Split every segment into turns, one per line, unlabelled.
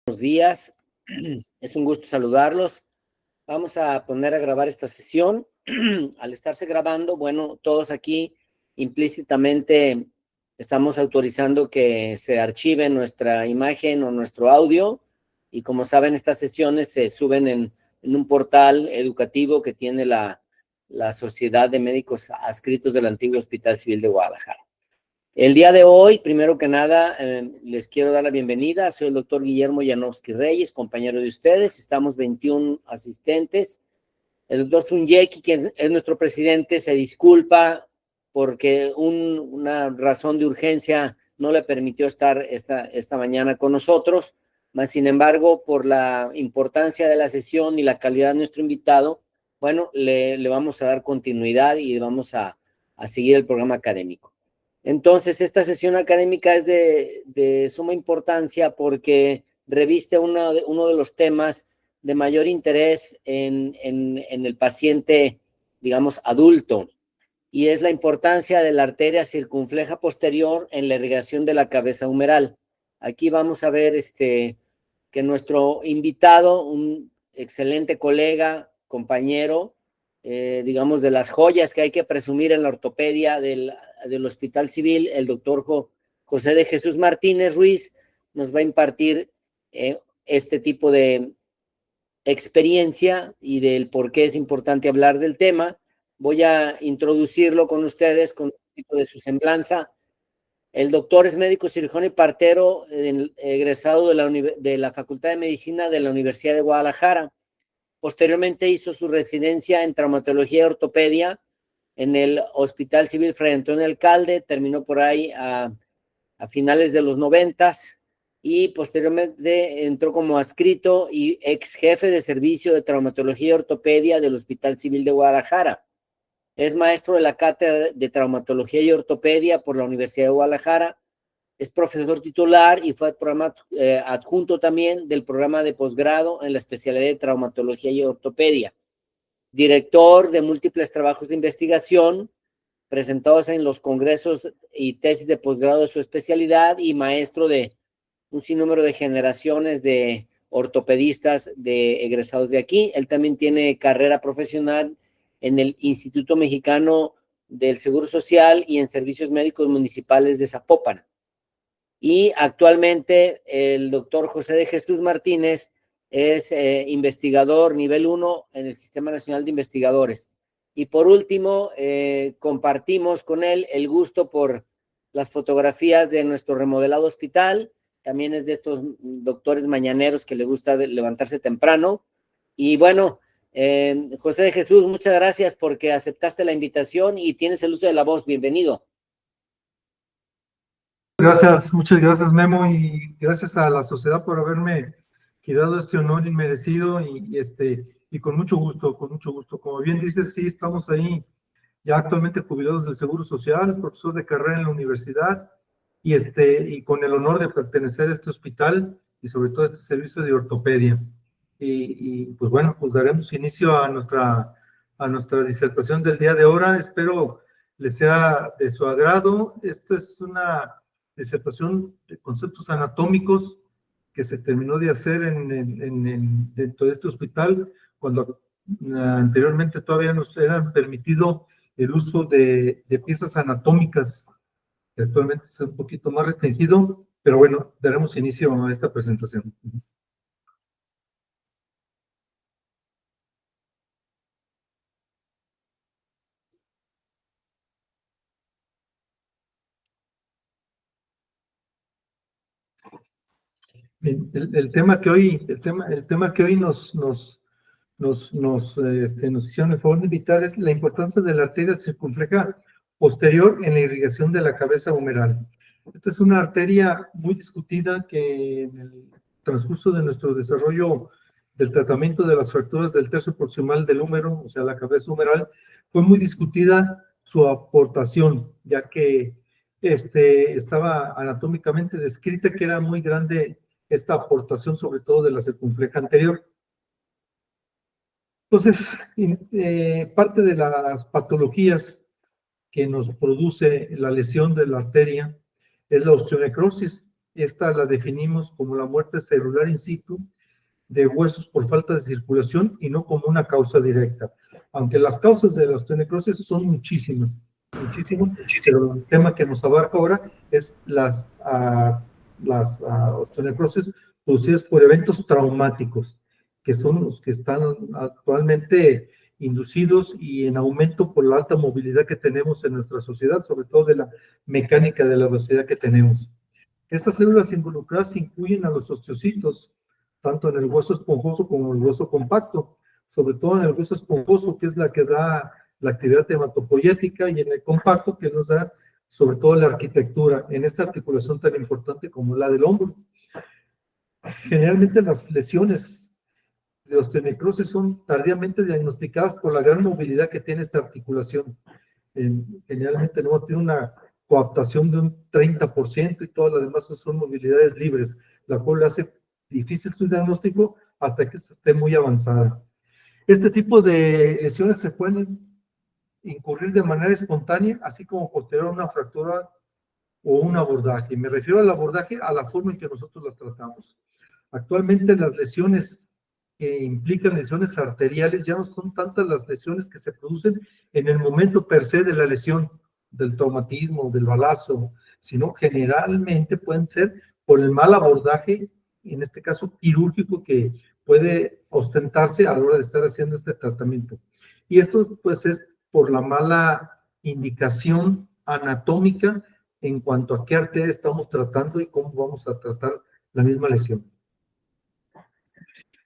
Buenos días, es un gusto saludarlos. Vamos a poner a grabar esta sesión. Al estarse grabando, bueno, todos aquí implícitamente estamos autorizando que se archive nuestra imagen o nuestro audio, y como saben, estas sesiones se suben en un portal educativo que tiene la Sociedad de Médicos Adscritos del Antiguo Hospital Civil de Guadalajara. El día de hoy, primero que nada, les quiero dar la bienvenida. Soy el doctor Guillermo Janowski Reyes, compañero de ustedes. Estamos 21 asistentes. El doctor Sunyeki, que es nuestro presidente, se disculpa porque una razón de urgencia no le permitió estar esta mañana con nosotros. Mas, sin embargo, por la importancia de la sesión y la calidad de nuestro invitado, bueno, le vamos a dar continuidad y vamos a seguir el programa académico. Entonces, esta sesión académica es de suma importancia porque reviste uno de los temas de mayor interés en el paciente, digamos, adulto, y es la importancia de la arteria circunfleja posterior en la irrigación de la cabeza humeral. Aquí vamos a ver que nuestro invitado, un excelente colega, compañero, digamos, de las joyas que hay que presumir en la ortopedia del Hospital Civil, el doctor José de Jesús Martínez Ruiz, nos va a impartir este tipo de experiencia y del por qué es importante hablar del tema. Voy a introducirlo con ustedes con un tipo de su semblanza. El doctor es médico cirujano y partero, egresado de la Facultad de Medicina de la Universidad de Guadalajara. Posteriormente hizo su residencia en traumatología y ortopedia en el Hospital Civil Fray Antonio Alcalde. Terminó por ahí a finales de los 90s, y posteriormente entró como adscrito y ex jefe de servicio de traumatología y ortopedia del Hospital Civil de Guadalajara. Es maestro de la cátedra de traumatología y ortopedia por la Universidad de Guadalajara. Es profesor titular y fue programa adjunto también del programa de posgrado en la especialidad de traumatología y ortopedia. Director de múltiples trabajos de investigación presentados en los congresos y tesis de posgrado de su especialidad, y maestro de un sinnúmero de generaciones de ortopedistas de egresados de aquí. Él también tiene carrera profesional en el Instituto Mexicano del Seguro Social y en Servicios Médicos Municipales de Zapopan. Y actualmente el doctor José de Jesús Martínez es investigador nivel 1 en el Sistema Nacional de Investigadores. Y por último, compartimos con él el gusto por las fotografías de nuestro remodelado hospital. También es de estos doctores mañaneros que le gusta levantarse temprano. Y bueno, José de Jesús, muchas gracias porque aceptaste la invitación y tienes el uso de la voz. Bienvenido.
Gracias, muchas gracias, Memo, y gracias a la sociedad por haberme dado este honor inmerecido y con mucho gusto, con mucho gusto. Como bien dices, sí, estamos ahí ya actualmente jubilados del Seguro Social, profesor de carrera en la universidad y con el honor de pertenecer a este hospital y sobre todo a este servicio de ortopedia. Pues bueno, pues daremos inicio a nuestra disertación del día de ahora. Espero les sea de su agrado. Esto es una disertación de conceptos anatómicos que se terminó de hacer dentro de este hospital, cuando anteriormente todavía nos era permitido el uso de piezas anatómicas, que actualmente es un poquito más restringido, pero bueno, daremos inicio a esta presentación. Bien, el tema que hoy nos hicieron el favor de invitar es la importancia de la arteria circunfleja posterior en la irrigación de la cabeza humeral. Esta es una arteria muy discutida que en el transcurso de nuestro desarrollo del tratamiento de las fracturas del tercio proximal del húmero, o sea, la cabeza humeral, fue muy discutida su aportación, ya que estaba anatómicamente descrita que era muy grande esta aportación, sobre todo de la circunfleja anterior. Entonces, parte de las patologías que nos produce la lesión de la arteria es la osteonecrosis, esta la definimos como la muerte celular in situ de huesos por falta de circulación y no como una causa directa. Aunque las causas de la osteonecrosis son muchísimas, pero el tema que nos abarca ahora es las osteonecrosis producidas por eventos traumáticos, que son los que están actualmente inducidos y en aumento por la alta movilidad que tenemos en nuestra sociedad, sobre todo de la mecánica de la velocidad que tenemos. Estas células involucradas incluyen a los osteocitos, tanto en el hueso esponjoso como en el hueso compacto, sobre todo en el hueso esponjoso, que es la que da la actividad hematopoyética, y en el compacto, que nos da sobre todo la arquitectura, en esta articulación tan importante como la del hombro. Generalmente las lesiones de osteonecrosis son tardíamente diagnosticadas por la gran movilidad que tiene esta articulación. Generalmente no tiene una coaptación de un 30% y todas las demás son movilidades libres, la cual hace difícil su diagnóstico hasta que esté muy avanzada. Este tipo de lesiones se pueden incurrir de manera espontánea, así como posterior a una fractura o un abordaje. Me refiero al abordaje a la forma en que nosotros las tratamos. Actualmente las lesiones que implican lesiones arteriales ya no son tantas las lesiones que se producen en el momento per se de la lesión, del traumatismo, del balazo, sino generalmente pueden ser por el mal abordaje, en este caso quirúrgico, que puede ostentarse a la hora de estar haciendo este tratamiento. Y esto pues es por la mala indicación anatómica en cuanto a qué arteria estamos tratando y cómo vamos a tratar la misma lesión.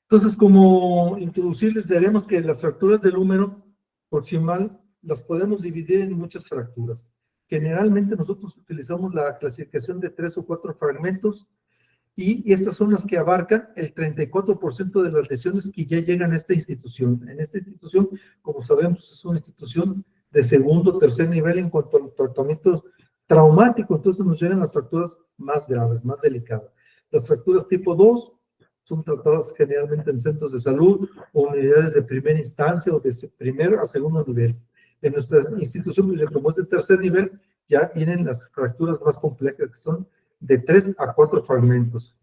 Entonces, como introducirles, diremos que las fracturas del húmero proximal las podemos dividir en muchas fracturas. Generalmente nosotros utilizamos la clasificación de 3 o 4 fragmentos, y estas son las que abarcan el 34% de las lesiones que ya llegan a esta institución. En esta institución, como sabemos, es una institución de segundo o tercer nivel en cuanto al tratamiento traumático, entonces nos llegan las fracturas más graves, más delicadas. Las fracturas tipo 2 son tratadas generalmente en centros de salud o unidades de primera instancia o de primer a segundo nivel. En nuestra institución, como es de tercer nivel, ya vienen las fracturas más complejas, que son de 3 a 4 fragmentos.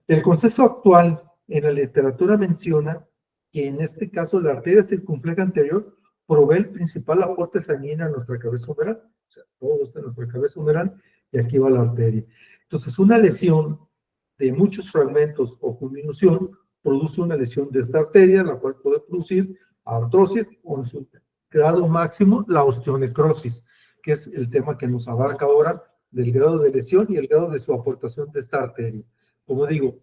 El consenso actual en la literatura menciona que en este caso la arteria circunfleja anterior provee el principal aporte sanguíneo a nuestra cabeza humeral. O sea, todo esto en nuestra cabeza humeral, y aquí va la arteria. Entonces, una lesión de muchos fragmentos o conminución produce una lesión de esta arteria, la cual puede producir artrosis o, en su grado máximo, la osteonecrosis, que es el tema que nos abarca ahora, del grado de lesión y el grado de su aportación de esta arteria. Como digo,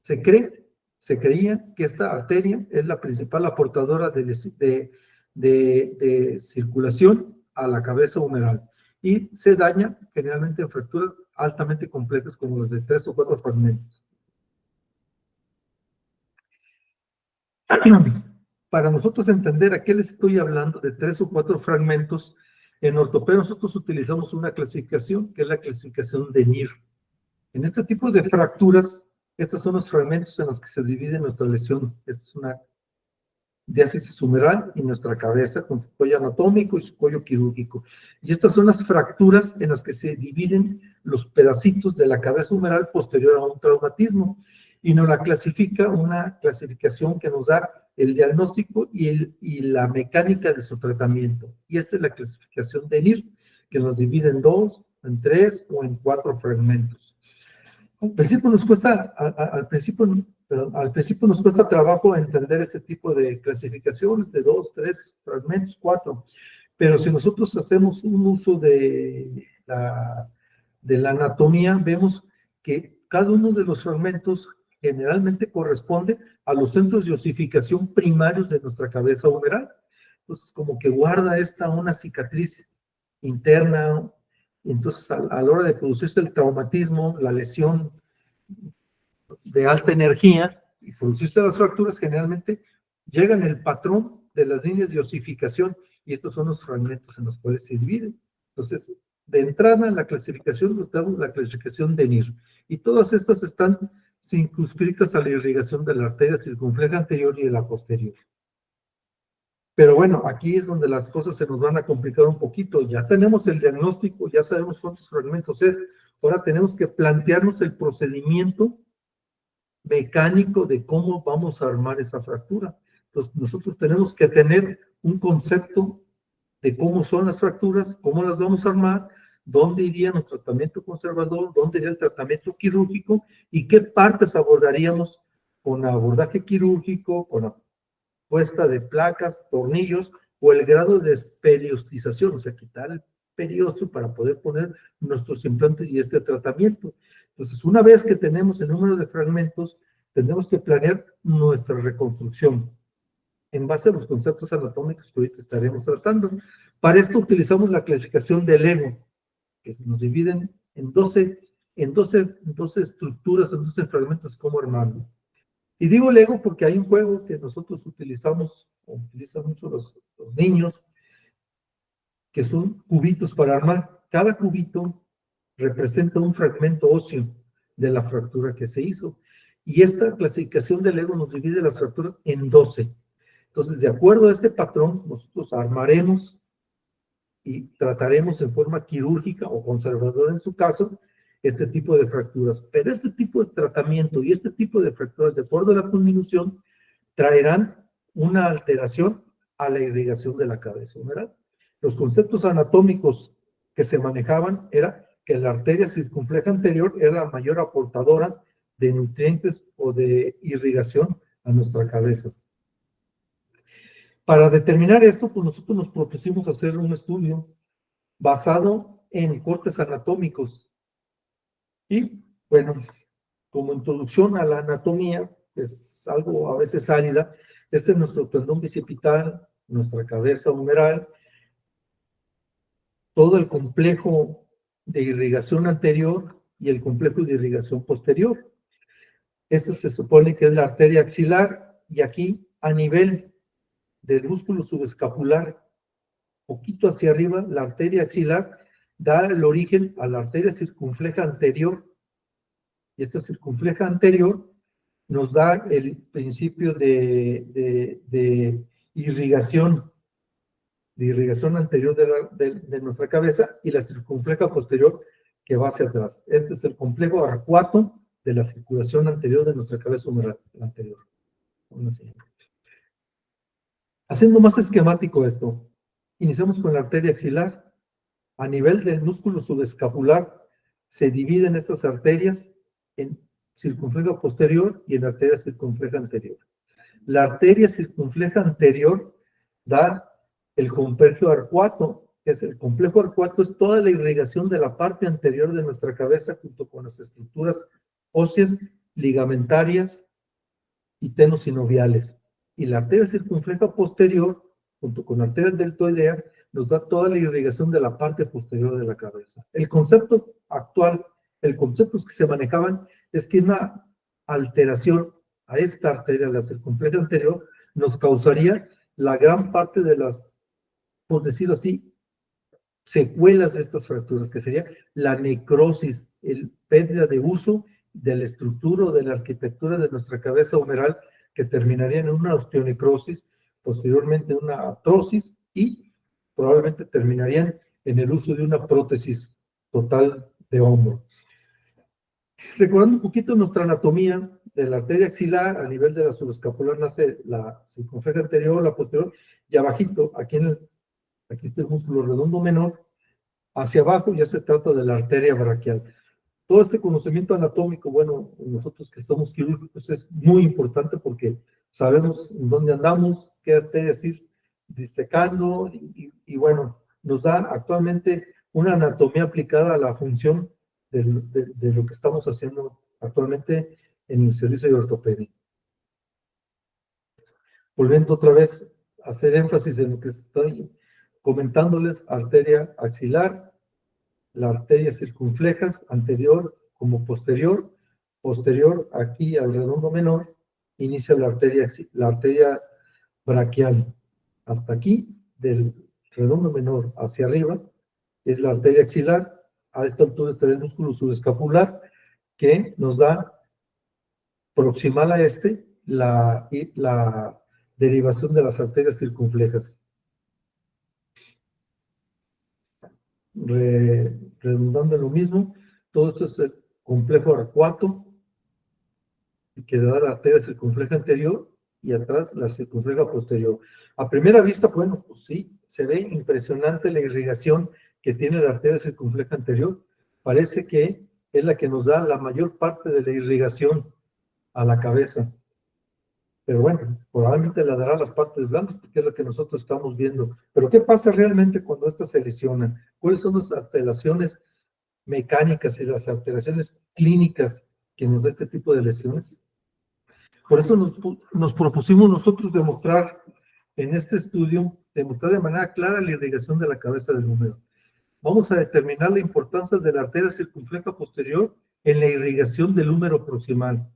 se creía que esta arteria es la principal aportadora de circulación a la cabeza humeral, y se daña generalmente en fracturas altamente complejas como las de 3 o 4 fragmentos. Para nosotros entender a qué les estoy hablando de 3 o 4 fragmentos, en ortopedia nosotros utilizamos una clasificación que es la clasificación de NIR. En este tipo de fracturas, estos son los fragmentos en los que se divide nuestra lesión. Esta es una diáfisis humeral y nuestra cabeza con su cuello anatómico y su cuello quirúrgico. Y estas son las fracturas en las que se dividen los pedacitos de la cabeza humeral posterior a un traumatismo. Y nos la clasifica una clasificación que nos da el diagnóstico y la mecánica de su tratamiento. Y esta es la clasificación de NIR, que nos divide en 2, en 3 o en 4 fragmentos. Al principio nos cuesta, al principio nos cuesta trabajo entender este tipo de clasificaciones de 2, 3 fragmentos, 4. Pero si nosotros hacemos un uso de la anatomía, vemos que cada uno de los fragmentos generalmente corresponde a los centros de osificación primarios de nuestra cabeza humeral. Entonces, como que guarda una cicatriz interna. Entonces, a la hora de producirse el traumatismo, la lesión de alta energía y producirse las fracturas, generalmente llegan el patrón de las líneas de osificación, y estos son los fragmentos en los cuales se dividen. Entonces, de entrada en la clasificación, notamos la clasificación de NIR, y todas estas están circunscritas a la irrigación de la arteria circunfleja anterior y de la posterior. Pero bueno, aquí es donde las cosas se nos van a complicar un poquito. Ya tenemos el diagnóstico, ya sabemos cuántos fragmentos es, Ahora tenemos que plantearnos el procedimiento mecánico de cómo vamos a armar esa fractura. Entonces, nosotros tenemos que tener un concepto de cómo son las fracturas, cómo las vamos a armar, dónde iría nuestro tratamiento conservador, dónde iría el tratamiento quirúrgico y qué partes abordaríamos con abordaje quirúrgico, con la puesta de placas, tornillos o el grado de periostización, o sea, quitar el periósteo para poder poner nuestros implantes y este tratamiento. Entonces, una vez que tenemos el número de fragmentos, tenemos que planear nuestra reconstrucción en base a los conceptos anatómicos que ahorita estaremos tratando. Para esto utilizamos la clasificación de Lego, que nos dividen en 12 estructuras, en 12 fragmentos como armarlo. Y digo Lego porque hay un juego que nosotros utilizamos, o utilizan mucho los niños, que son cubitos para armar. Cada cubito representa un fragmento óseo de la fractura que se hizo. Y esta clasificación de Lego nos divide las fracturas en 12. Entonces, de acuerdo a este patrón, nosotros armaremos y trataremos en forma quirúrgica o conservadora en su caso, este tipo de fracturas. Pero este tipo de tratamiento y este tipo de fracturas, de acuerdo a la conminución, traerán una alteración a la irrigación de la cabeza, ¿verdad? Los conceptos anatómicos que se manejaban era que la arteria circunfleja anterior era la mayor aportadora de nutrientes o de irrigación a nuestra cabeza. Para determinar esto, pues nosotros nos propusimos hacer un estudio basado en cortes anatómicos. Y, bueno, como introducción a la anatomía, es algo a veces árida, este es nuestro tendón bicipital, nuestra cabeza humeral, todo el complejo de irrigación anterior y el complejo de irrigación posterior. Este se supone que es la arteria axilar y aquí a nivel del músculo subescapular, poquito hacia arriba, la arteria axilar da el origen a la arteria circunfleja anterior. Y esta circunfleja anterior nos da el principio de irrigación anterior de nuestra cabeza y la circunfleja posterior que va hacia atrás. Este es el complejo arcuato de la circulación anterior de nuestra cabeza humeral anterior. Haciendo más esquemático esto, iniciamos con la arteria axilar. A nivel del músculo subescapular se dividen estas arterias en circunfleja posterior y en arteria circunfleja anterior. La arteria circunfleja anterior da el complejo arcuato, que es el complejo arcuato, es toda la irrigación de la parte anterior de nuestra cabeza junto con las estructuras óseas, ligamentarias y tenosinoviales. Y la arteria circunfleja posterior, junto con la arteria deltoidea, nos da toda la irrigación de la parte posterior de la cabeza. El concepto actual, el concepto que se manejaban es que una alteración a esta arteria, la circunfleja anterior, nos causaría la gran parte de las, por decirlo así, secuelas de estas fracturas, que sería la necrosis, el pérdida de uso de la estructura o de la arquitectura de nuestra cabeza humeral, que terminaría en una osteonecrosis, posteriormente en una artrosis y probablemente terminarían en el uso de una prótesis total de hombro. Recordando un poquito nuestra anatomía de la arteria axilar, a nivel de la subescapular nace la circunfleja anterior, la posterior, y abajito, aquí está el músculo redondo menor, hacia abajo ya se trata de la arteria braquial. Todo este conocimiento anatómico, bueno, nosotros que somos quirúrgicos es muy importante porque sabemos en dónde andamos, qué arterias ir disecando y bueno, nos da actualmente una anatomía aplicada a la función de lo que estamos haciendo actualmente en el servicio de ortopedia. Volviendo otra vez a hacer énfasis en lo que estoy comentándoles, arteria axilar, la arteria circunflejas, anterior como posterior, posterior aquí al redondo menor, inicia la arteria braquial. Hasta aquí, del redondo menor hacia arriba, es la arteria axilar. A esta altura está el músculo subescapular, que nos da, proximal a la derivación de las arterias circunflejas. Redundando en lo mismo, Todo esto es el complejo arcuato, que da la arteria circunfleja anterior y atrás la circunfleja posterior. A primera vista, bueno, pues sí, se ve impresionante la irrigación que tiene la arteria circunfleja anterior. Parece que es la que nos da la mayor parte de la irrigación a la cabeza. Pero bueno, probablemente la dará las partes blandas porque es lo que nosotros estamos viendo. Pero ¿qué pasa realmente cuando esta se lesiona? ¿Cuáles son las alteraciones mecánicas y las alteraciones clínicas que nos da este tipo de lesiones? Por eso nos propusimos nosotros demostrar en este estudio, demostrar de manera clara la irrigación de la cabeza del húmero. Vamos a determinar la importancia de la arteria circunfleja posterior en la irrigación del húmero proximal.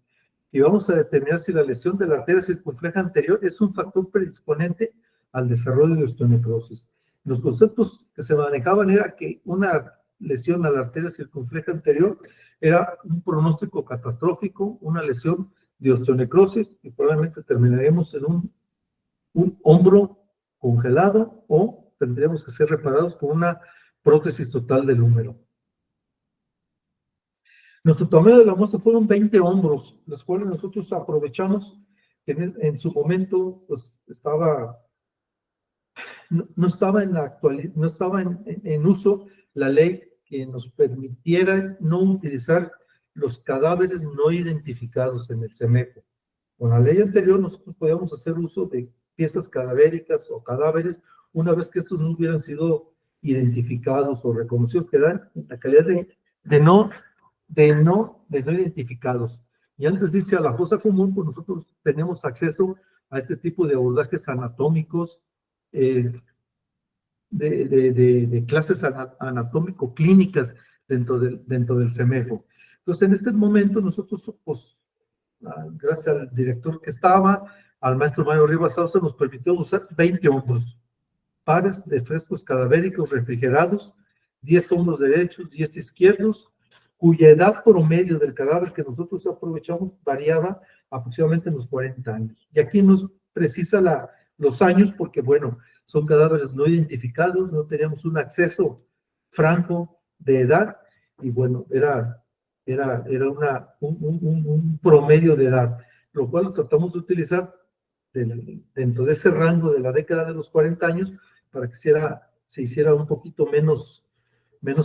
Y vamos a determinar si la lesión de la arteria circunfleja anterior es un factor predisponente al desarrollo de osteonecrosis. Los conceptos que se manejaban era que una lesión a la arteria circunfleja anterior era un pronóstico catastrófico, una lesión de osteonecrosis, y probablemente terminaremos en un hombro congelado o tendríamos que ser reparados con una prótesis total del húmero. Nuestro tamaño de la muestra fueron 20 hombros, los cuales nosotros aprovechamos que en su momento pues, no estaba en la actualidad, no estaba en uso la ley que nos permitiera no utilizar los cadáveres no identificados en el CEMEFO. Con la ley anterior nosotros podíamos hacer uso de piezas cadavéricas o cadáveres una vez que estos no hubieran sido identificados o reconocidos, que dan la calidad de no identificados. Y antes de irse a la fosa común, pues nosotros tenemos acceso a este tipo de abordajes anatómicos, de clases anatómico-clínicas dentro del CEMEFO. Entonces, en este momento nosotros, pues, gracias al director que estaba, al maestro Mario Rivas Sauce, nos permitió usar 20 hombros, pares de frescos cadavéricos refrigerados, 10 hombros derechos, 10 izquierdos, cuya edad promedio del cadáver que nosotros aprovechamos variaba aproximadamente en los 40 años. Y aquí nos precisa los años porque, bueno, son cadáveres no identificados, no teníamos un acceso franco de edad, y bueno, era un promedio de edad, lo cual lo tratamos de utilizar dentro de ese rango de la década de los 40 años para que se hiciera un poquito menos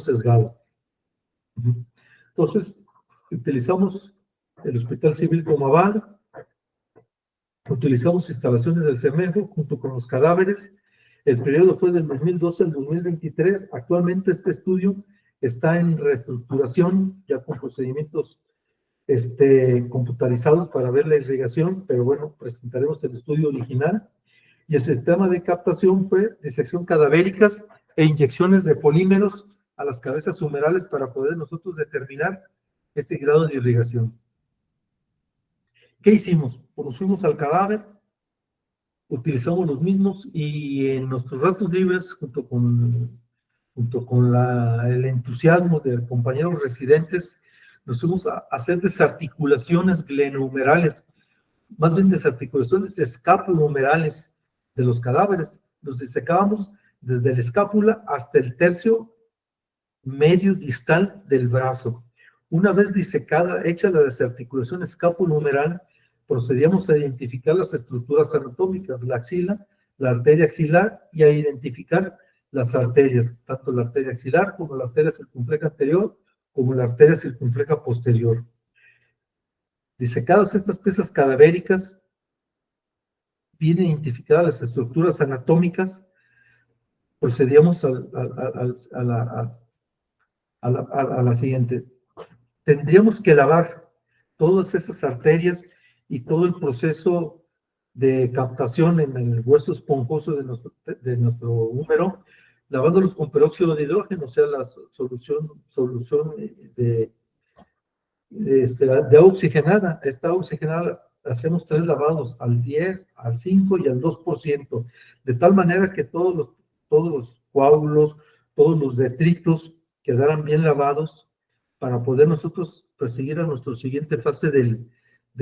sesgado. Entonces, utilizamos el Hospital Civil como aval, utilizamos instalaciones del CEMEFO junto con los cadáveres. El periodo fue del 2012 al 2023. Actualmente este estudio está en reestructuración, ya con procedimientos computarizados para ver la irrigación, pero bueno, presentaremos el estudio original. Y el sistema de captación fue disección cadavéricas e inyecciones de polímeros a las cabezas humerales para poder nosotros determinar este grado de irrigación. ¿Qué hicimos? Pues fuimos al cadáver, utilizamos los mismos y en nuestros ratos libres, junto con el entusiasmo de compañeros residentes, nos fuimos a hacer desarticulaciones glenohumerales, más bien desarticulaciones escapulohumerales de los cadáveres. Los disecábamos desde la escápula hasta el tercio medio distal del brazo. Una vez disecada, hecha la desarticulación escapulohumeral, procedíamos a identificar las estructuras anatómicas, la axila, la arteria axilar, y a identificar las arterias, tanto la arteria axilar como la arteria circunfleja anterior, como la arteria circunfleja posterior. Disecadas estas piezas cadavéricas, bien identificadas las estructuras anatómicas, procedíamos a la siguiente. Tendríamos que lavar todas esas arterias y todo el proceso de captación en el hueso esponjoso de nuestro húmero, lavándolos con peróxido de hidrógeno, o sea, la solución de agua oxigenada. Esta agua oxigenada hacemos 3 lavados, al 10, al 5 y al 2%, de tal manera que todos los coágulos, todos los detritos quedaran bien lavados para poder nosotros proseguir a nuestra siguiente fase de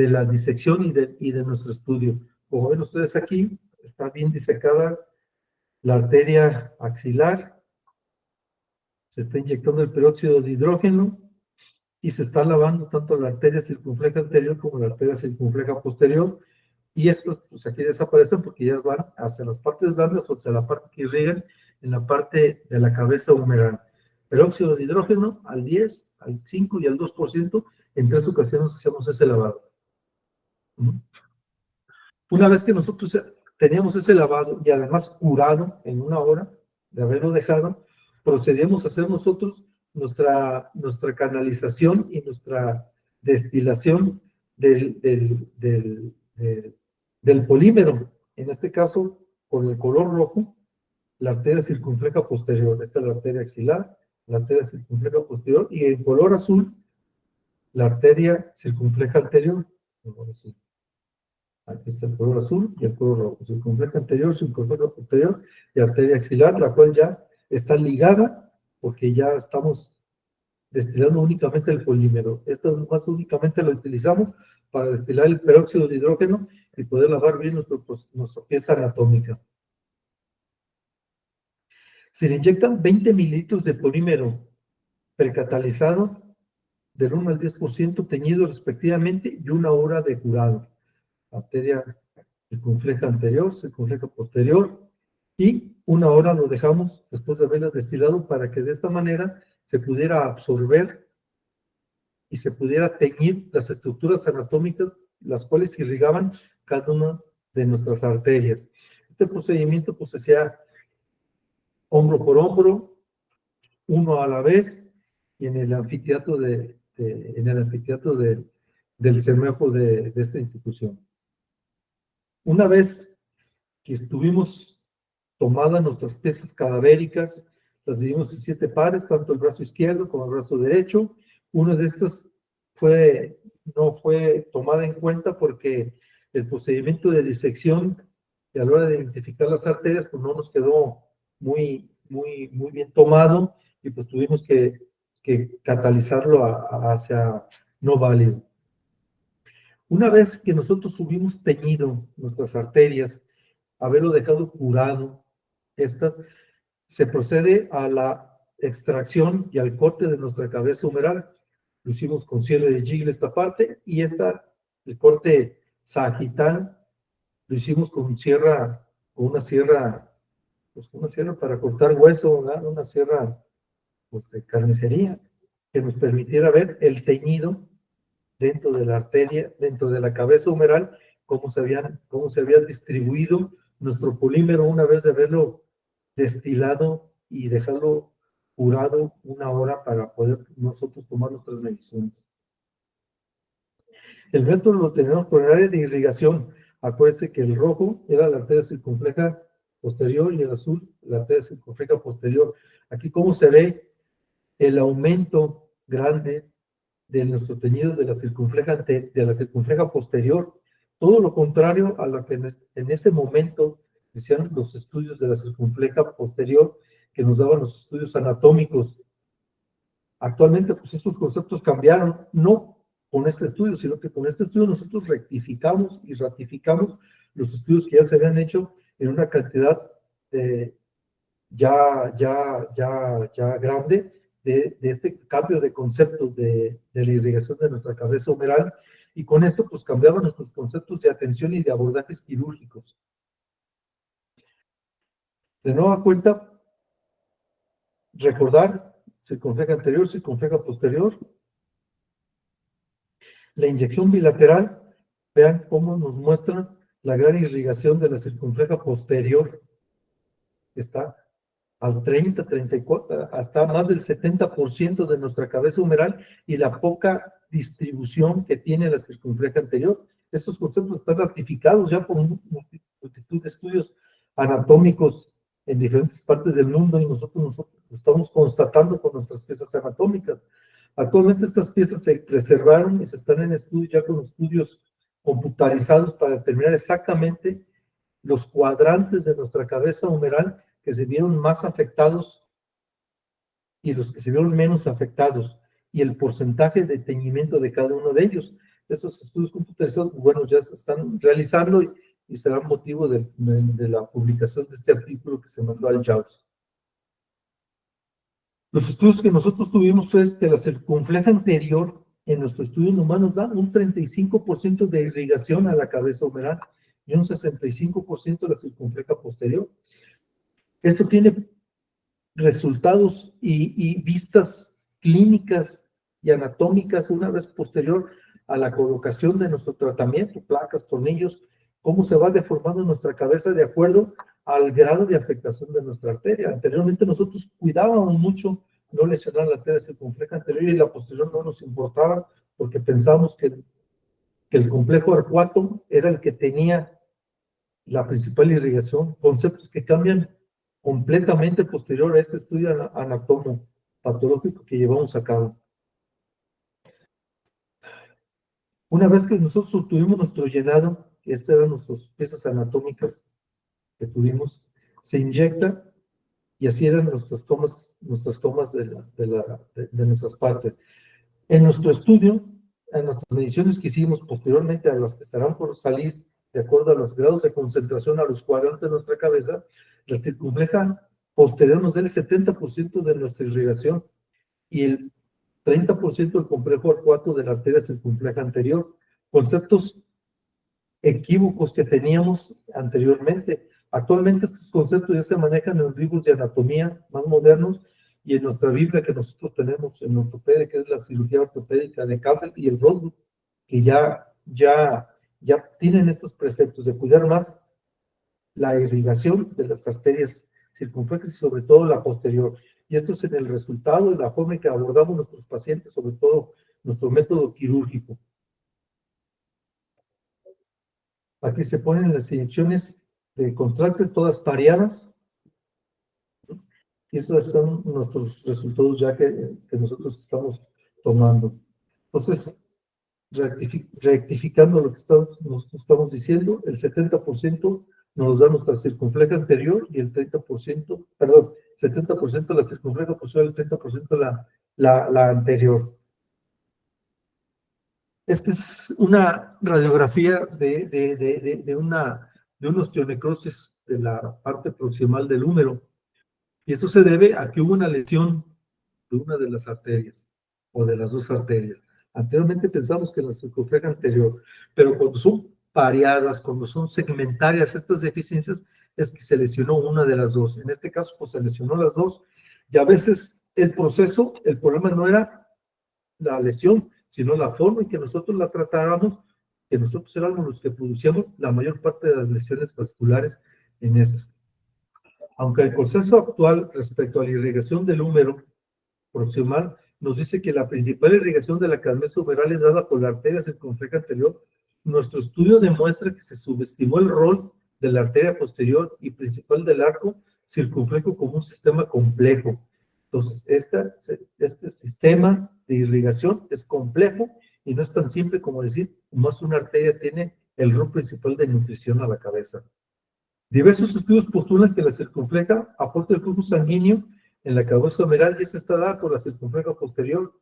la disección y de nuestro estudio. Como ven ustedes aquí, está bien disecada la arteria axilar, se está inyectando el peróxido de hidrógeno, y se está lavando tanto la arteria circunfleja anterior como la arteria circunfleja posterior, y estas pues aquí desaparecen porque ya van hacia las partes blandas o hacia la parte que irrigan en la parte de la cabeza humeral. Peróxido de hidrógeno al 10, al 5 y al 2%, en 3 ocasiones hacemos ese lavado. Una vez que nosotros teníamos ese lavado y además curado en 1 hora de haberlo dejado, procedíamos a hacer nosotros nuestra canalización y nuestra destilación del polímero, en este caso con el color rojo, la arteria circunfleja posterior. Esta es la arteria axilar, la arteria circunfleja posterior, y en color azul, la arteria circunfleja anterior. Aquí está el color azul y el color rojo. Circunfleja anterior, circunfleja posterior y arteria axilar, la cual ya está ligada porque ya estamos destilando únicamente el polímero. Esto más únicamente lo utilizamos para destilar el peróxido de hidrógeno y poder lavar bien nuestra pieza anatómica. Se le inyectan 20 mililitros de polímero precatalizado del 1 al 10% teñido respectivamente y 1 hora de curado. Arteria circunfleja anterior, circunfleja posterior, y 1 hora lo dejamos después de haberla destilado para que de esta manera se pudiera absorber y se pudiera teñir las estructuras anatómicas, las cuales irrigaban cada una de nuestras arterias. Este procedimiento pues se hacía hombro por hombro, uno a la vez, y en el anfiteatro del CEMEFO de esta institución. Una vez que estuvimos tomadas nuestras piezas cadavéricas, las dividimos en 7 pares, tanto el brazo izquierdo como el brazo derecho. Una de estas no fue tomada en cuenta porque el procedimiento de disección y a la hora de identificar las arterias pues no nos quedó muy bien tomado, y pues tuvimos que catalizarlo hacia no válido. Una vez que nosotros hubimos teñido nuestras arterias, haberlo dejado curado, se procede a la extracción y al corte de nuestra cabeza humeral. Lo hicimos con cierre de Giggle esta parte, y el corte sagital, lo hicimos con una sierra para cortar hueso, ¿verdad? Una sierra pues, de carnicería, que nos permitiera ver el teñido dentro de la arteria, dentro de la cabeza humeral, cómo se había distribuido nuestro polímero una vez de haberlo destilado y dejarlo curado 1 hora para poder nosotros tomar nuestras mediciones. El método lo tenemos por el área de irrigación. Acuérdense que el rojo era la arteria circunfleja posterior y el azul la arteria circunfleja posterior. Aquí cómo se ve el aumento grande de nuestro teñido de la circunfleja posterior. Todo lo contrario a lo que en ese momento decían los estudios de la circunfleja posterior, que nos daban los estudios anatómicos. Actualmente, pues esos conceptos cambiaron, no con este estudio, sino que con este estudio nosotros rectificamos y ratificamos los estudios que ya se habían hecho en una cantidad ya grande de este cambio de conceptos de la irrigación de nuestra cabeza humeral, y con esto pues cambiaban nuestros conceptos de atención y de abordajes quirúrgicos. De nueva cuenta, recordar circunfleja anterior, circunfleja posterior, la inyección bilateral, vean cómo nos muestra la gran irrigación de la circunfleja posterior, está al 30, 34, hasta más del 70% de nuestra cabeza humeral, y la poca distribución que tiene la circunfleja anterior. Estos conceptos están ratificados ya por multitud de estudios anatómicos en diferentes partes del mundo, y nosotros lo estamos constatando con nuestras piezas anatómicas. Actualmente estas piezas se preservaron y se están en estudio ya con estudios computarizados para determinar exactamente los cuadrantes de nuestra cabeza humeral que se vieron más afectados y los que se vieron menos afectados, y el porcentaje de teñimiento de cada uno de ellos. Esos estudios computarizados, bueno, ya se están realizando y serán motivo de la publicación de este artículo que se mandó al JAWS. Los estudios que nosotros tuvimos es que la circunfleja anterior en nuestro estudio en humanos da un 35% de irrigación a la cabeza humeral y un 65% a la circunfleja posterior. Esto tiene resultados y vistas clínicas y anatómicas una vez posterior a la colocación de nuestro tratamiento, placas, tornillos, cómo se va deformando nuestra cabeza de acuerdo al grado de afectación de nuestra arteria. Anteriormente nosotros cuidábamos mucho no lesionar la arteria circunfleja anterior y la posterior no nos importaba porque pensábamos que el complejo arcuato era el que tenía la principal irrigación, conceptos que cambian completamente posterior a este estudio anatomopatológico que llevamos a cabo. Una vez que nosotros tuvimos nuestro llenado, estas eran nuestras piezas anatómicas que tuvimos, se inyecta y así eran nuestras tomas de nuestras partes. En nuestro estudio, en nuestras mediciones que hicimos posteriormente a las que estarán por salir, de acuerdo a los grados de concentración a los cuadrantes de nuestra cabeza, la circunfleja posterior nos da el 70% de nuestra irrigación y el 30% del complejo arcuato de la arteria circunfleja anterior. Conceptos equívocos que teníamos anteriormente. Actualmente estos conceptos ya se manejan en libros de anatomía más modernos y en nuestra Biblia que nosotros tenemos en ortopedia, que es la cirugía ortopédica de Campbell y el Rothbard, que ya tienen estos preceptos de cuidar más la irrigación de las arterias circunflexas y sobre todo la posterior. Y esto es en el resultado de la forma en que abordamos nuestros pacientes, sobre todo nuestro método quirúrgico. Aquí se ponen las inyecciones de contractes todas pareadas. Y esos son nuestros resultados ya que nosotros estamos tomando. Entonces, rectificando lo que nosotros estamos diciendo, el 70% nos da nuestra circunfleja anterior y el 30%, perdón, 70% la circunfleja posterior, el 30% la anterior. Esta es una radiografía de una osteonecrosis de la parte proximal del húmero. Y esto se debe a que hubo una lesión de una de las arterias o de las dos arterias. Anteriormente pensamos que la circunfleja anterior, pero cuando son pareadas, cuando son segmentarias estas deficiencias, es que se lesionó una de las dos. En este caso, pues se lesionó las dos. Y a veces el problema no era la lesión, sino la forma en que nosotros la tratáramos, que nosotros éramos los que producíamos la mayor parte de las lesiones vasculares en esas. Aunque el consenso actual respecto a la irrigación del húmero proximal nos dice que la principal irrigación de la cabeza humeral es dada por la arteria circunfleja anterior, nuestro estudio demuestra que se subestimó el rol de la arteria posterior y principal del arco circunflejo como un sistema complejo. Entonces, este sistema de irrigación es complejo y no es tan simple como decir, más una arteria tiene el rol principal de nutrición a la cabeza. Diversos estudios postulan que la circunfleja aporta el flujo sanguíneo en la cabeza humeral y esta está dada por la circunfleja posterior.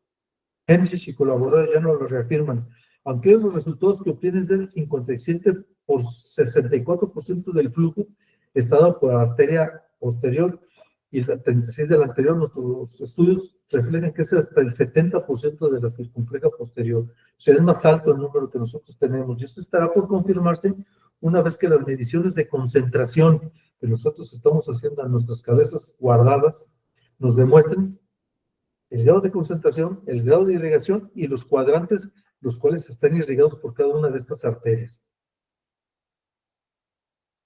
Henrich y colaboradores ya nos lo reafirman. Aunque los resultados que obtienes del 57 por 64% del flujo está dado por la arteria posterior y el 36% del anterior, nuestros estudios reflejan que es hasta el 70% de la circunfleja posterior. O sea, es más alto el número que nosotros tenemos. Y esto estará por confirmarse una vez que las mediciones de concentración que nosotros estamos haciendo a nuestras cabezas guardadas nos demuestren el grado de concentración, el grado de irrigación y los cuadrantes, los cuales están irrigados por cada una de estas arterias.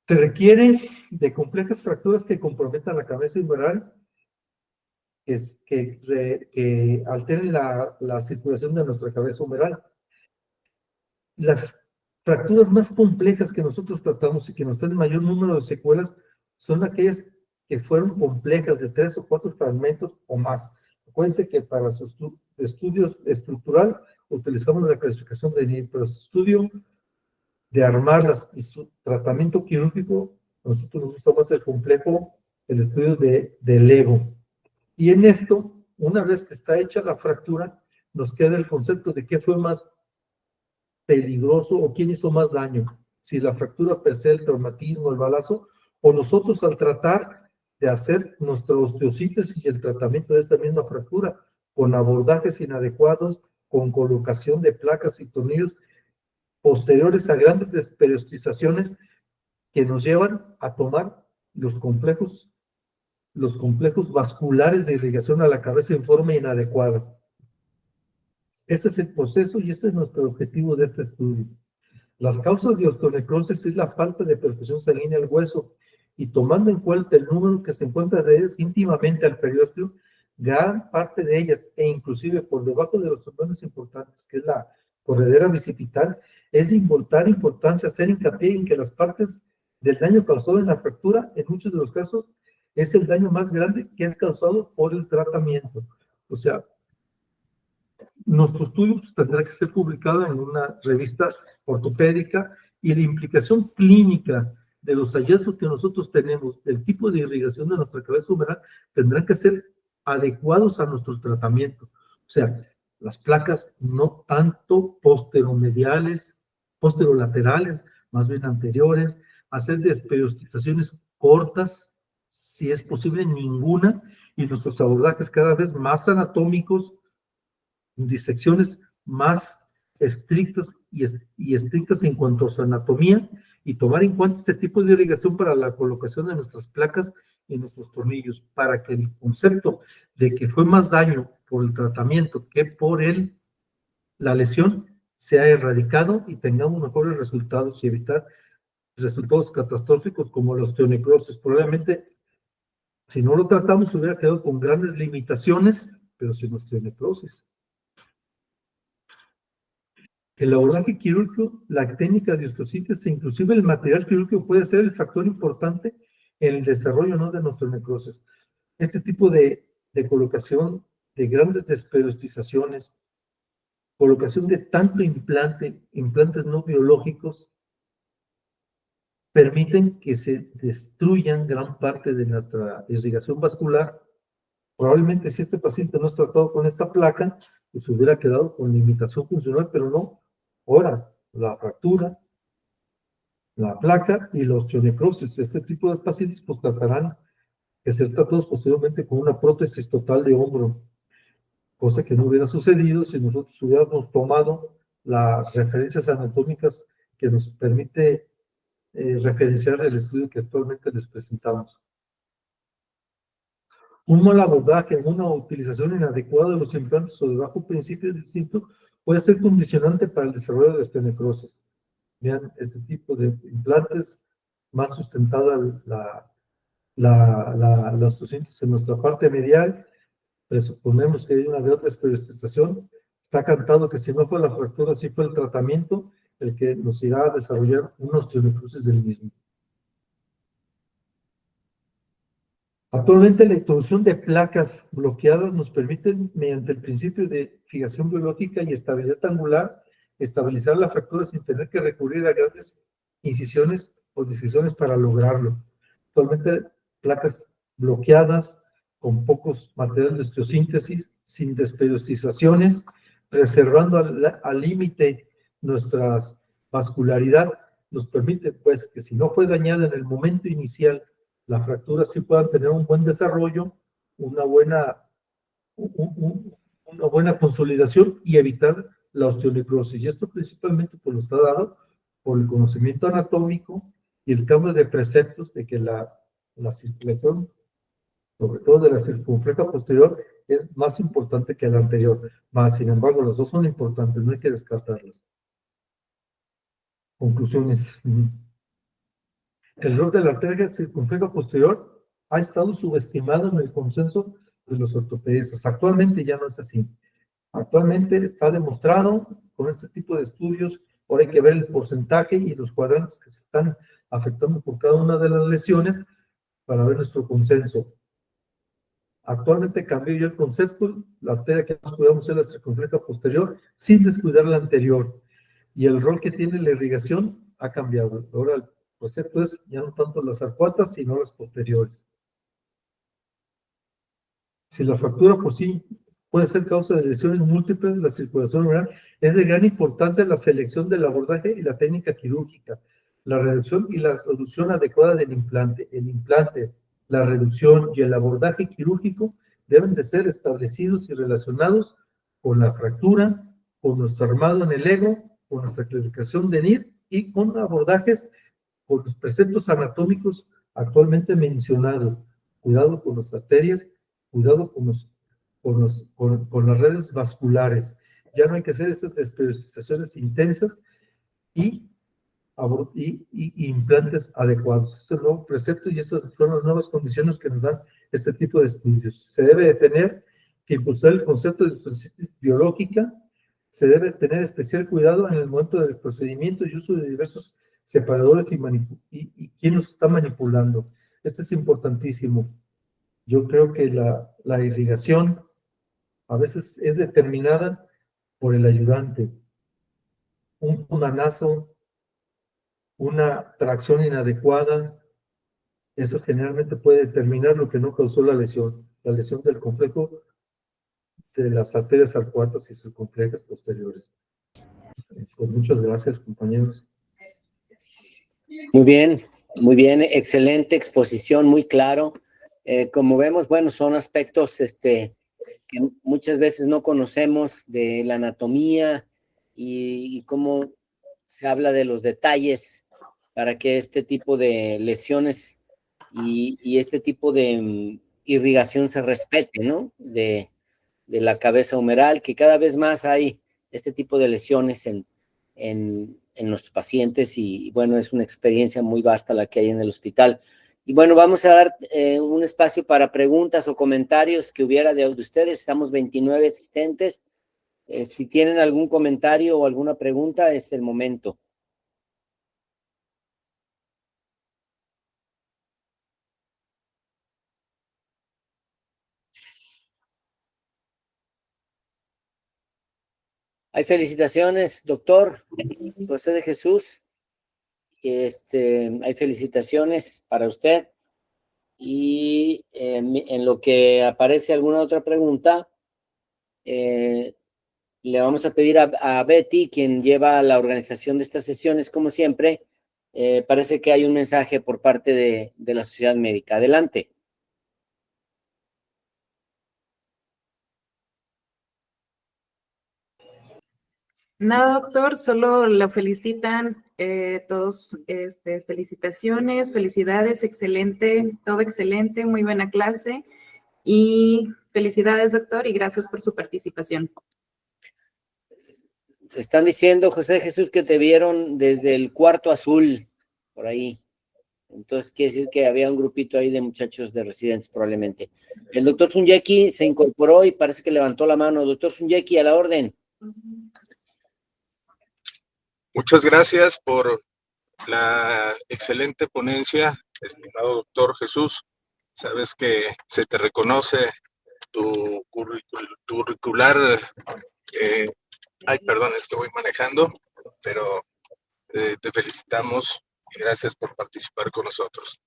Se requiere de complejas fracturas que comprometan la cabeza humeral, que alteren la circulación de nuestra cabeza humeral. Las fracturas más complejas que nosotros tratamos y que nos traen mayor número de secuelas son aquellas que fueron complejas de 3 o 4 fragmentos o más. Acuérdense que para su estudio estructural utilizamos la clasificación de nivel, pero su estudio de armarlas y su tratamiento quirúrgico, nosotros nos gusta más el complejo, el estudio de Lego. Y en esto, una vez que está hecha la fractura, nos queda el concepto de qué fue más peligroso o quién hizo más daño, si la fractura per se, el traumatismo, el balazo, o nosotros al tratar de hacer nuestra osteosíntesis y el tratamiento de esta misma fractura, con abordajes inadecuados, con colocación de placas y tornillos posteriores a grandes desperiodizaciones que nos llevan a tomar los complejos vasculares de irrigación a la cabeza en forma inadecuada. Este es el proceso y este es nuestro objetivo de este estudio. Las causas de osteonecrosis es la falta de perfusión sanguínea al hueso, y tomando en cuenta el número que se encuentra de ellas íntimamente al periósteo, gran parte de ellas, e inclusive por debajo de los tumores importantes, que es la corredera bicipital, es de involuntaria importancia hacer hincapié en que las partes del daño causado en la fractura, en muchos de los casos, es el daño más grande que es causado por el tratamiento. O sea, nuestro estudio pues, tendrá que ser publicado en una revista ortopédica, y la implicación clínica de los hallazgos que nosotros tenemos, del tipo de irrigación de nuestra cabeza humeral, tendrán que ser adecuados a nuestro tratamiento. O sea, las placas no tanto posteromediales, posterolaterales, más bien anteriores, hacer desperiodizaciones cortas, si es posible ninguna, y nuestros abordajes cada vez más anatómicos, disecciones más estrictas y estrictas en cuanto a su anatomía, y tomar en cuenta este tipo de irrigación para la colocación de nuestras placas y nuestros tornillos, para que el concepto de que fue más daño por el tratamiento que por la lesión sea erradicado y tengamos mejores resultados y evitar resultados catastróficos como la osteonecrosis. Probablemente, si no lo tratamos, hubiera quedado con grandes limitaciones, pero sin osteonecrosis. El abordaje quirúrgico, la técnica de osteosíntesis e inclusive el material quirúrgico puede ser el factor importante en el desarrollo, ¿no?, de nuestra necrosis. Este tipo de colocación de grandes desperiodizaciones, colocación de tanto implantes no biológicos, permiten que se destruyan gran parte de nuestra irrigación vascular. Probablemente si este paciente no es tratado con esta placa, pues hubiera quedado con limitación funcional, pero no. Ahora, la fractura, la placa y la osteonecrosis, este tipo de pacientes pues tratarán de ser tratados posteriormente con una prótesis total de hombro, cosa que no hubiera sucedido si nosotros hubiéramos tomado las referencias anatómicas que nos permite referenciar el estudio que actualmente les presentamos. Un mal abordaje, una utilización inadecuada de los implantes o de bajo principio distinto puede ser condicionante para el desarrollo de osteonecrosis. Vean, este tipo de implantes, más sustentada la osteosíntesis en nuestra parte medial, presuponemos que hay una gran desperiodización. Está cantado que si no fue la fractura, sí fue el tratamiento el que nos irá a desarrollar una osteonecrosis del mismo. Actualmente la introducción de placas bloqueadas nos permite, mediante el principio de fijación biológica y estabilidad angular, estabilizar la fractura sin tener que recurrir a grandes incisiones o disecciones para lograrlo. Actualmente placas bloqueadas con pocos materiales de osteosíntesis, sin desperiodizaciones, preservando al límite nuestra vascularidad, nos permite pues que si no fue dañada en el momento inicial, la fractura sí puedan tener un buen desarrollo, una buena consolidación y evitar la osteonecrosis. Y esto principalmente pues lo está dado por el conocimiento anatómico y el cambio de preceptos de que la circulación, sobre todo de la circunfleja posterior, es más importante que la anterior. Más, sin embargo, las dos son importantes, no hay que descartarlas. Conclusiones. El rol de la arteria circunfleja posterior ha estado subestimado en el consenso de los ortopedistas. Actualmente ya no es así. Actualmente está demostrado con este tipo de estudios. Ahora hay que ver el porcentaje y los cuadrantes que se están afectando por cada una de las lesiones para ver nuestro consenso. Actualmente cambió ya el concepto. La arteria que más cuidamos es la circunfleja posterior sin descuidar la anterior. Y el rol que tiene la irrigación ha cambiado. Ahora el concepto es ya no tanto las arcuatas, sino las posteriores. Si la fractura por sí puede ser causa de lesiones múltiples, la circulación neural es de gran importancia en la selección del abordaje y la técnica quirúrgica, la reducción y la solución adecuada del implante. El implante la reducción y el abordaje quirúrgico deben de ser establecidos y relacionados con la fractura, con nuestro armado en el ego, con nuestra clasificación de NIR y con abordajes con los preceptos anatómicos actualmente mencionados. Cuidado con las arterias, cuidado con las redes vasculares. Ya no hay que hacer estas especializaciones intensas y y implantes adecuados. Este es el nuevo precepto y estas son las nuevas condiciones que nos dan este tipo de estudios. Se debe de tener que impulsar el concepto de sustancia biológica, se debe tener especial cuidado en el momento del procedimiento y uso de diversos separadores y quién nos está manipulando. Esto es importantísimo. Yo creo que la irrigación a veces es determinada por el ayudante. Un manazo, una tracción inadecuada, eso generalmente puede determinar lo que no causó la lesión del complejo de las arterias arcuatas y circunflejas posteriores. Pues muchas gracias, compañeros.
Muy bien, excelente exposición, muy claro. Como vemos, bueno, son aspectos que muchas veces no conocemos de la anatomía y cómo se habla de los detalles para que este tipo de lesiones y este tipo de irrigación se respete, ¿no? De la cabeza humeral, que cada vez más hay este tipo de lesiones en los pacientes y bueno, es una experiencia muy vasta la que hay en el hospital. Y bueno, vamos a dar un espacio para preguntas o comentarios que hubiera de ustedes. Estamos 29 asistentes. Si tienen algún comentario o alguna pregunta, es el momento. Hay felicitaciones, doctor José de Jesús. Hay felicitaciones para usted. Y en lo que aparece alguna otra pregunta, le vamos a pedir a Betty, quien lleva la organización de estas sesiones, como siempre. Parece que hay un mensaje por parte de la sociedad médica. Adelante.
Nada, doctor, solo lo felicitan todos. Felicitaciones, felicidades, excelente, todo excelente, muy buena clase. Y felicidades, doctor, y gracias por su participación.
Están diciendo, José de Jesús, que te vieron desde el cuarto azul, por ahí. Entonces quiere decir que había un grupito ahí de muchachos de residentes probablemente. El doctor Sunyeki se incorporó y parece que levantó la mano. Doctor Sunyeki, a la orden.
Muchas gracias por la excelente ponencia, estimado doctor Jesús. Sabes que se te reconoce tu curricular. Ay, perdón, es que voy manejando, pero te felicitamos y gracias por participar con nosotros.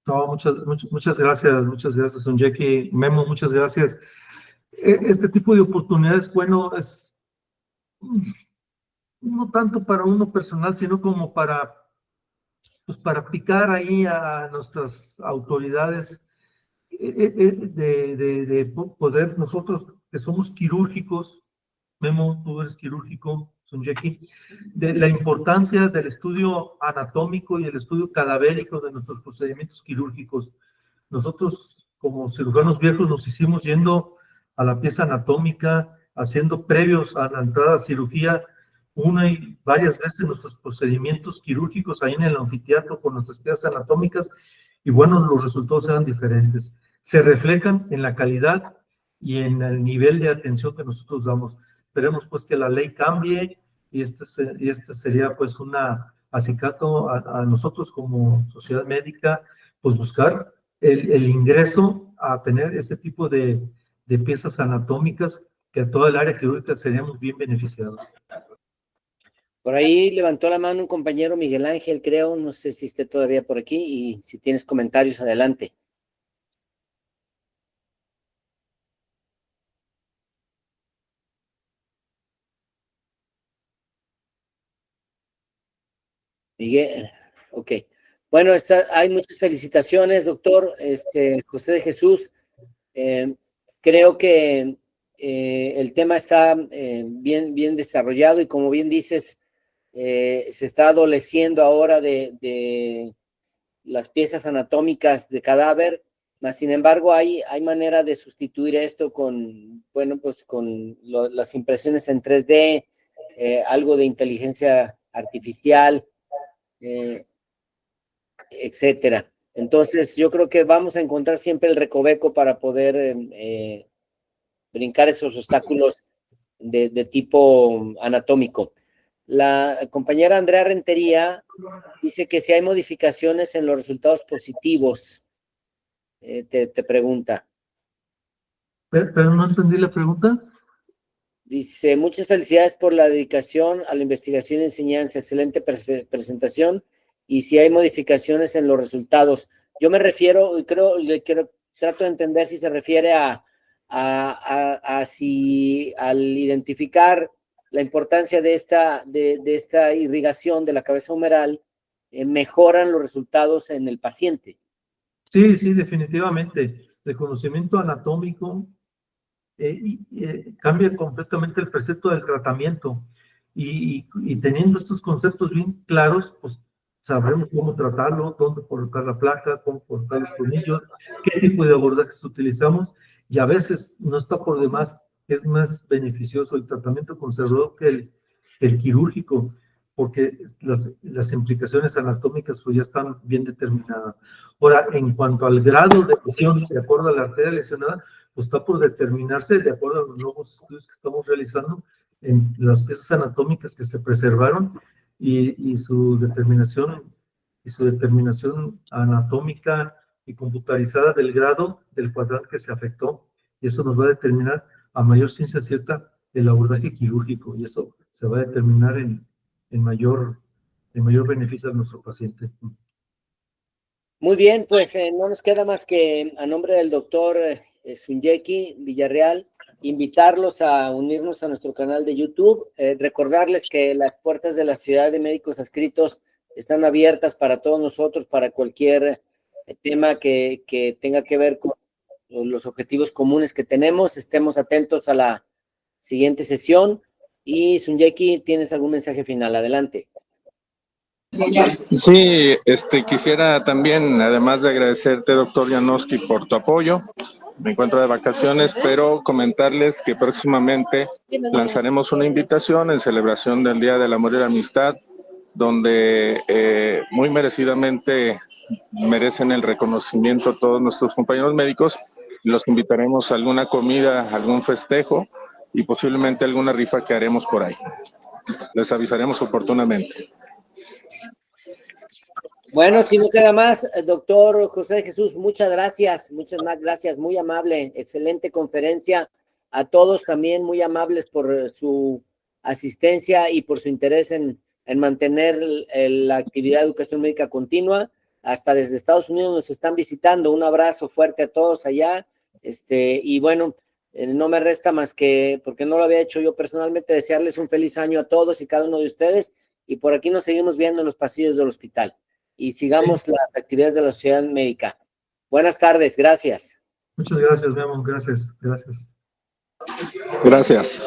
No, muchas gracias, Son Jackie, Memo, muchas gracias. Este tipo de oportunidades, bueno, es no tanto para uno personal, sino como pues para picar ahí a nuestras autoridades de poder nosotros que somos quirúrgicos, Memo, tú eres quirúrgico, Son Jackie, de la importancia del estudio anatómico y el estudio cadavérico de nuestros procedimientos quirúrgicos. Nosotros, como cirujanos viejos, nos hicimos yendo a la pieza anatómica, haciendo previos a la entrada a cirugía, una y varias veces nuestros procedimientos quirúrgicos ahí en el anfiteatro con nuestras piezas anatómicas, y bueno, los resultados eran diferentes. Se reflejan en la calidad y en el nivel de atención que nosotros damos. Esperemos pues que la ley cambie y este sería pues una acicato a nosotros como sociedad médica, pues buscar el ingreso a tener ese tipo de piezas anatómicas que a toda el área quirúrgica seríamos bien beneficiados.
Por ahí levantó la mano un compañero Miguel Ángel, creo, no sé si esté todavía por aquí, y si tienes comentarios, adelante. Miguel, ok. Bueno, hay muchas felicitaciones, doctor José de Jesús. Creo que el tema está bien desarrollado y como bien dices, se está adoleciendo ahora de las piezas anatómicas de cadáver, mas sin embargo hay manera de sustituir esto con, bueno, pues con las impresiones en 3D, algo de inteligencia artificial, etcétera. Entonces, yo creo que vamos a encontrar siempre el recoveco para poder brincar esos obstáculos de tipo anatómico. La compañera Andrea Rentería dice que si hay modificaciones en los resultados positivos, te pregunta.
Pero no entendí la pregunta.
Dice, muchas felicidades por la dedicación a la investigación y enseñanza, excelente presentación, y si hay modificaciones en los resultados. Yo me refiero, y trato de entender si se refiere si al identificar la importancia de esta irrigación de la cabeza humeral, mejoran los resultados en el paciente.
Sí, definitivamente. El conocimiento anatómico cambia completamente el precepto del tratamiento y teniendo estos conceptos bien claros, pues sabremos cómo tratarlo, dónde colocar la placa, cómo colocar los tornillos, qué tipo de abordajes utilizamos, y a veces no está por demás, es más beneficioso el tratamiento conservador que el quirúrgico, porque las implicaciones anatómicas pues ya están bien determinadas. Ahora, en cuanto al grado de lesión, de acuerdo a la arteria lesionada, pues está por determinarse de acuerdo a los nuevos estudios que estamos realizando en las piezas anatómicas que se preservaron y su determinación anatómica y computarizada del grado del cuadrante que se afectó, y eso nos va a determinar a mayor ciencia cierta el abordaje quirúrgico, y eso se va a determinar en mayor beneficio a nuestro paciente.
Muy bien, pues no nos queda más que a nombre del doctor Sunyeki Villarreal, invitarlos a unirnos a nuestro canal de YouTube, recordarles que las puertas de la Sociedad de Médicos Adscritos están abiertas para todos nosotros, para cualquier tema que tenga que ver con los objetivos comunes que tenemos. Estemos atentos a la siguiente sesión. Y Sunyeki, ¿tienes algún mensaje final? Adelante.
Sí, quisiera también, además de agradecerte, doctor Janowski, por tu apoyo. Me encuentro de vacaciones, pero comentarles que próximamente lanzaremos una invitación en celebración del Día del Amor y la Amistad, donde muy merecidamente merecen el reconocimiento todos nuestros compañeros médicos. Los invitaremos a alguna comida, algún festejo y posiblemente alguna rifa que haremos por ahí. Les avisaremos oportunamente.
Bueno, si no queda más, doctor José de Jesús, muchas más gracias, muy amable, excelente conferencia. A todos también muy amables por su asistencia y por su interés en mantener la actividad de educación médica continua. Hasta desde Estados Unidos nos están visitando. Un abrazo fuerte a todos allá. Y bueno, no me resta más que, porque no lo había hecho yo personalmente, desearles un feliz año a todos y cada uno de ustedes. Y por aquí nos seguimos viendo en los pasillos del hospital. Y sigamos las actividades de la sociedad médica. Buenas tardes, gracias.
Muchas gracias, Memo, gracias.
Gracias.